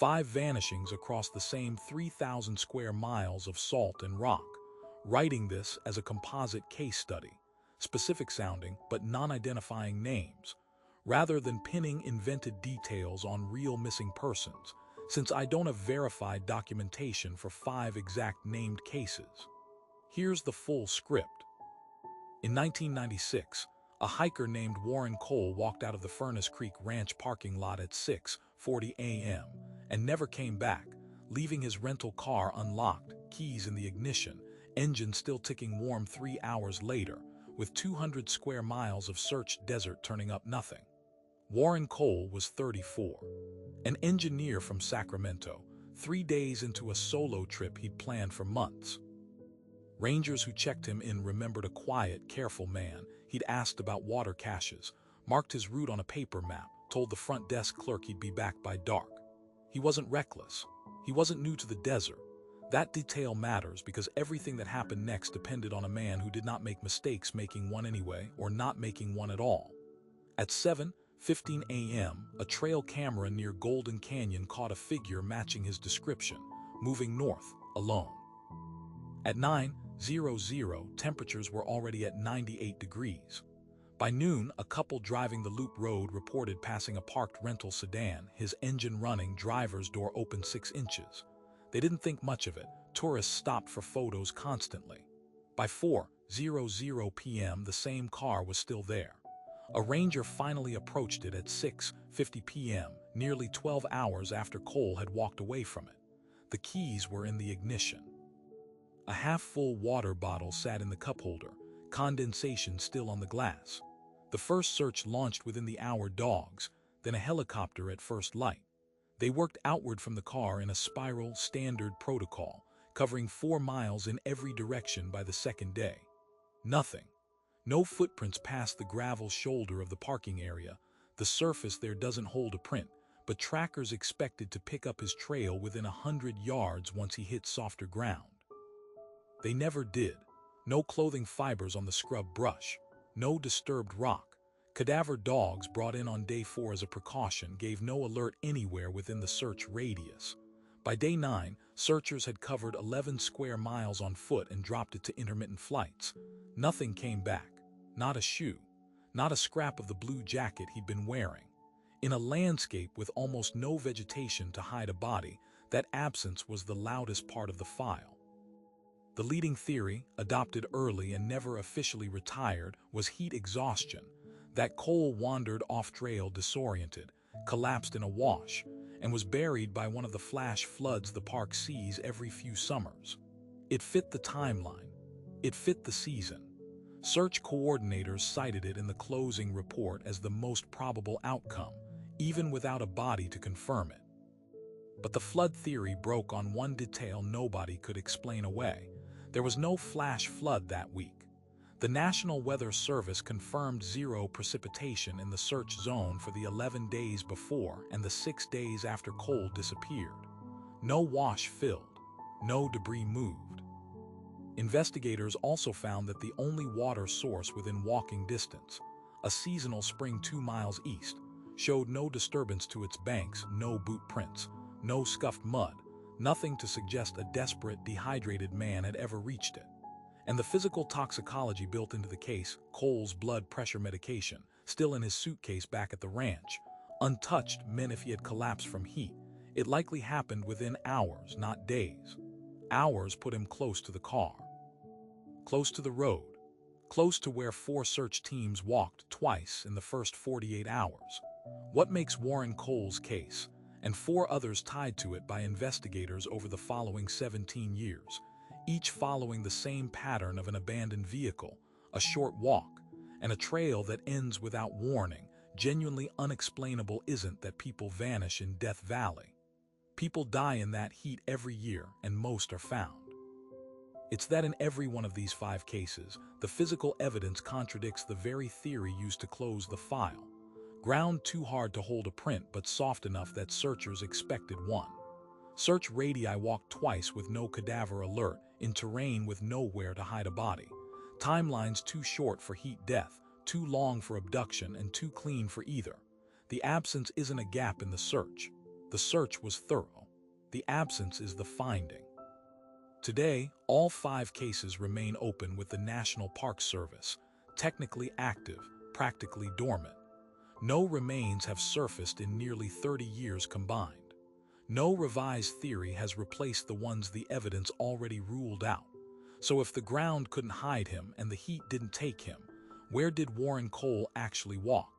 5 vanishings across the same 3,000 square miles of salt and rock, writing this as a composite case study, specific sounding but non-identifying names, rather than pinning invented details on real missing persons, since I don't have verified documentation for 5 exact named cases. Here's the full script. In 1996, a hiker named Warren Cole walked out of the Furnace Creek Ranch parking lot at 6:40 a.m. and never came back, leaving his rental car unlocked, keys in the ignition, engine still ticking warm 3 hours later, with 200 square miles of searched desert turning up nothing. Warren Cole was 34, an engineer from Sacramento, 3 days into a solo trip he'd planned for months. Rangers who checked him in remembered a quiet, careful man. He'd asked about water caches, marked his route on a paper map, told the front desk clerk he'd be back by dark. He wasn't reckless. He wasn't new to the desert. That detail matters because everything that happened next depended on a man who did not make mistakes making one anyway or not making one at all. At 7:15 a.m., a trail camera near Golden Canyon caught a figure matching his description, moving north, alone. At 9:00, temperatures were already at 98 degrees. By noon, a couple driving the loop road reported passing a parked rental sedan, his engine running, driver's door open 6 inches. They didn't think much of it. Tourists stopped for photos constantly. By 4:00 p.m., the same car was still there. A ranger finally approached it at 6:50 p.m., nearly 12 hours after Cole had walked away from it. The keys were in the ignition. A half-full water bottle sat in the cup holder, condensation still on the glass. The first search launched within the hour. Dogs, then a helicopter at first light. They worked outward from the car in a spiral, standard protocol, covering 4 miles in every direction by the second day. Nothing. No footprints past the gravel shoulder of the parking area. The surface there doesn't hold a print, but trackers expected to pick up his trail within 100 yards once he hit softer ground. They never did. No clothing fibers on the scrub brush. No disturbed rock. Cadaver dogs brought in on day 4 as a precaution gave no alert anywhere within the search radius. By day 9, searchers had covered 11 square miles on foot and dropped it to intermittent flights. Nothing came back. Not a shoe. Not a scrap of the blue jacket he'd been wearing. In a landscape with almost no vegetation to hide a body, that absence was the loudest part of the file. The leading theory, adopted early and never officially retired, was heat exhaustion, that Cole wandered off-trail disoriented, collapsed in a wash, and was buried by one of the flash floods the park sees every few summers. It fit the timeline. It fit the season. Search coordinators cited it in the closing report as the most probable outcome, even without a body to confirm it. But the flood theory broke on one detail nobody could explain away. There was no flash flood that week. The National Weather Service confirmed 0 precipitation in the search zone for the 11 days before and the 6 days after Cole disappeared. No wash filled. No debris moved. Investigators also found that the only water source within walking distance, a seasonal spring 2 miles east, showed no disturbance to its banks, no boot prints, no scuffed mud, nothing to suggest a desperate, dehydrated man had ever reached it. And the physical toxicology built into the case, Cole's blood pressure medication, still in his suitcase back at the ranch, untouched, meant if he had collapsed from heat, it likely happened within hours, not days. Hours put him close to the car, close to the road, close to where 4 search teams walked twice in the first 48 hours. What makes Warren Cole's case, and 4 others tied to it by investigators over the following 17 years, each following the same pattern of an abandoned vehicle, a short walk, and a trail that ends without warning, genuinely unexplainable, isn't that people vanish in Death Valley. People die in that heat every year, and most are found. It's that in every one of these 5 cases, the physical evidence contradicts the very theory used to close the file. Ground too hard to hold a print but soft enough that searchers expected one. Search radii walked twice with no cadaver alert, in terrain with nowhere to hide a body. Timelines too short for heat death, too long for abduction, and too clean for either. The absence isn't a gap in the search. The search was thorough. The absence is the finding. Today, all 5 cases remain open with the National Park Service, technically active, practically dormant. No remains have surfaced in nearly 30 years combined. No revised theory has replaced the ones the evidence already ruled out. So if the ground couldn't hide him and the heat didn't take him, where did Warren Cole actually walk?